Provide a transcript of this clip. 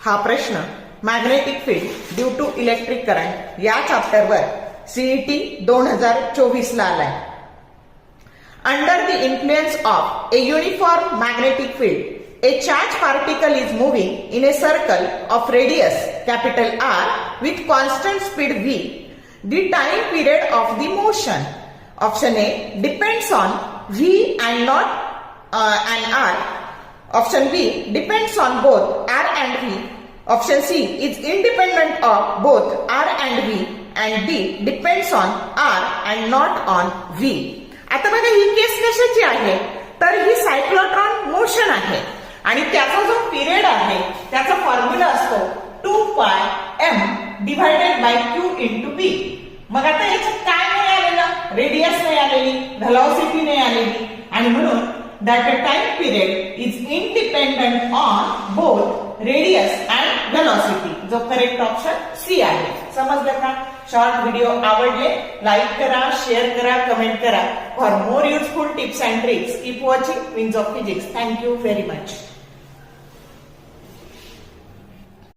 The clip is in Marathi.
हा प्रश्न magnetic field due to electric current या चॅप्टरवर सीईटी 2024 ला आलाय. Under the influence of a uniform magnetic field a charged particle is moving in a circle of radius capital R with constant speed v. The time period of the motion, option A, depends on v and not and R. Option B, depends on both R and v. Option C is independent of both R and v. And D, depends on R and not on v. आता बघा ही केस कशाची आहे, तर ही सायक्लोट्रॉन मोशन आहे आणि त्याचा जो पिरियड आहे त्याचा फॉर्म्युला असतो 2πm divided by q into b. मग आता याच्यात काय नाही आलेलं, रेडियस नाही आलेली, व्हेलॉसिटी नाही आलेली, आणि म्हणून that a time period is independent on both radius and velocity. जो करेक्ट ऑप्शन सी आहे. समजलं का? शॉर्ट व्हिडिओ आवडले लाईक करा, शेअर करा, कमेंट करा. For more useful tips and tricks keep watching wings of physics. Thank you very much.